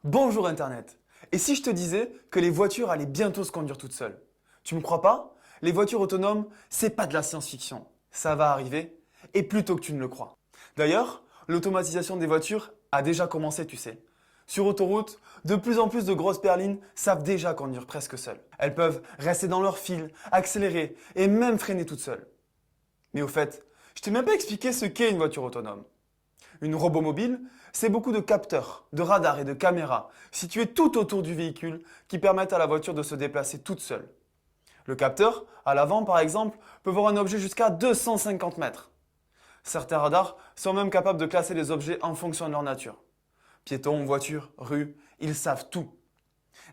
Bonjour Internet. Et si je te disais que les voitures allaient bientôt se conduire toutes seules? Tu me crois pas? Les voitures autonomes, c'est pas de la science-fiction. Ça va arriver, et plus tôt que tu ne le crois. D'ailleurs, l'automatisation des voitures a déjà commencé, tu sais. Sur autoroute, de plus en plus de grosses berlines savent déjà conduire presque seules. Elles peuvent rester dans leur fil, accélérer et même freiner toutes seules. Mais au fait, je t'ai même pas expliqué ce qu'est une voiture autonome. Une robomobile, c'est beaucoup de capteurs, de radars et de caméras situés tout autour du véhicule qui permettent à la voiture de se déplacer toute seule. Le capteur, à l'avant par exemple, peut voir un objet jusqu'à 250 mètres. Certains radars sont même capables de classer les objets en fonction de leur nature. Piétons, voitures, rues, ils savent tout.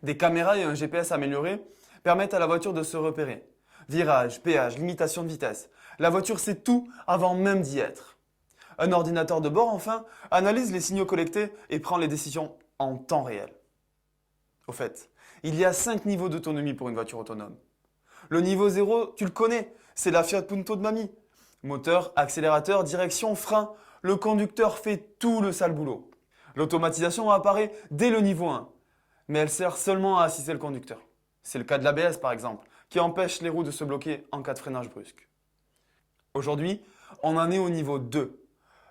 Des caméras et un GPS amélioré permettent à la voiture de se repérer. Virage, péage, limitation de vitesse. La voiture sait tout avant même d'y être. Un ordinateur de bord, enfin, analyse les signaux collectés et prend les décisions en temps réel. Au fait, il y a 5 niveaux d'autonomie pour une voiture autonome. Le niveau 0, tu le connais, c'est la Fiat Punto de mamie. Moteur, accélérateur, direction, frein, le conducteur fait tout le sale boulot. L'automatisation apparaît dès le niveau 1, mais elle sert seulement à assister le conducteur. C'est le cas de l'ABS par exemple, qui empêche les roues de se bloquer en cas de freinage brusque. Aujourd'hui, on en est au niveau 2.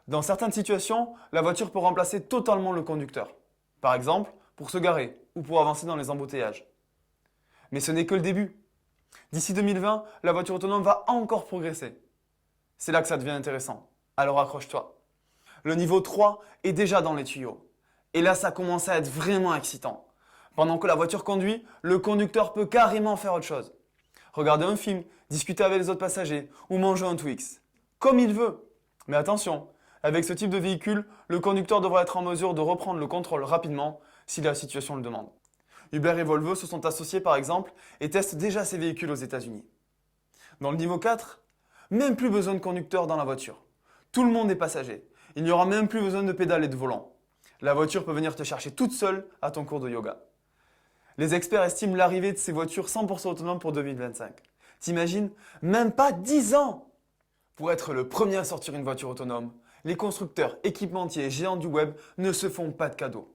Dans certaines situations, la voiture peut remplacer totalement le conducteur. Par exemple, pour se garer ou pour avancer dans les embouteillages. Mais ce n'est que le début. D'ici 2020, la voiture autonome va encore progresser. C'est là que ça devient intéressant. Alors accroche-toi. Le niveau 3 est déjà dans les tuyaux. Et là, ça commence à être vraiment excitant. Pendant que la voiture conduit, le conducteur peut carrément faire autre chose. Regarder un film, discuter avec les autres passagers ou manger un Twix. Comme il veut. Mais attention, avec ce type de véhicule, le conducteur devra être en mesure de reprendre le contrôle rapidement si la situation le demande. Uber et Volvo se sont associés par exemple et testent déjà ces véhicules aux États-Unis. Dans le niveau 4, même plus besoin de conducteur dans la voiture. Tout le monde est passager. Il n'y aura même plus besoin de pédale et de volant. La voiture peut venir te chercher toute seule à ton cours de yoga. Les experts estiment l'arrivée de ces voitures 100% autonomes pour 2025. T'imagines? Même pas 10 ans! Pour être le premier à sortir une voiture autonome, les constructeurs, équipementiers et géants du web ne se font pas de cadeaux.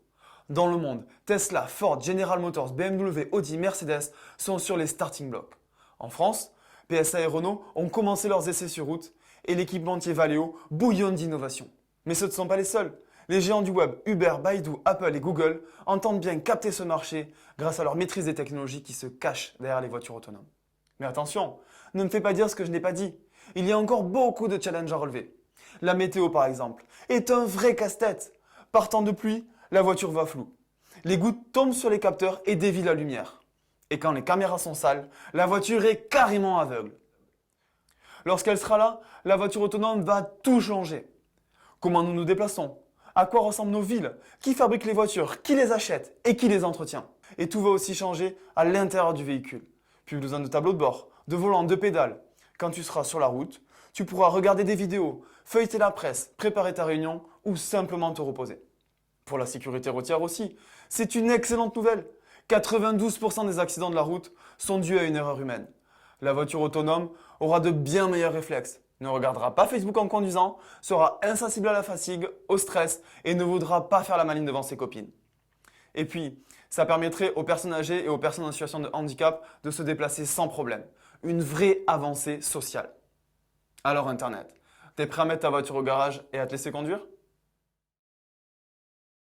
Dans le monde, Tesla, Ford, General Motors, BMW, Audi, Mercedes sont sur les starting blocks. En France, PSA et Renault ont commencé leurs essais sur route et l'équipementier Valeo bouillonne d'innovation. Mais ce ne sont pas les seuls. Les géants du web, Uber, Baidu, Apple et Google, entendent bien capter ce marché grâce à leur maîtrise des technologies qui se cachent derrière les voitures autonomes. Mais attention, ne me fais pas dire ce que je n'ai pas dit. Il y a encore beaucoup de challenges à relever. La météo par exemple est un vrai casse-tête. Partant de pluie, la voiture va floue. Les gouttes tombent sur les capteurs et dévient la lumière. Et quand les caméras sont sales, la voiture est carrément aveugle. Lorsqu'elle sera là, la voiture autonome va tout changer. Comment nous nous déplaçons? À quoi ressemblent nos villes? Qui fabrique les voitures? Qui les achète? Et qui les entretient? Et tout va aussi changer à l'intérieur du véhicule. Plus besoin de tableau de bord, de volant, de pédales. Quand tu seras sur la route, tu pourras regarder des vidéos, feuilleter la presse, préparer ta réunion ou simplement te reposer. Pour la sécurité routière aussi, c'est une excellente nouvelle. 92% des accidents de la route sont dus à une erreur humaine. La voiture autonome aura de bien meilleurs réflexes, ne regardera pas Facebook en conduisant, sera insensible à la fatigue, au stress et ne voudra pas faire la maline devant ses copines. Et puis, ça permettrait aux personnes âgées et aux personnes en situation de handicap de se déplacer sans problème. Une vraie avancée sociale. Alors Internet, t'es prêt à mettre ta voiture au garage et à te laisser conduire?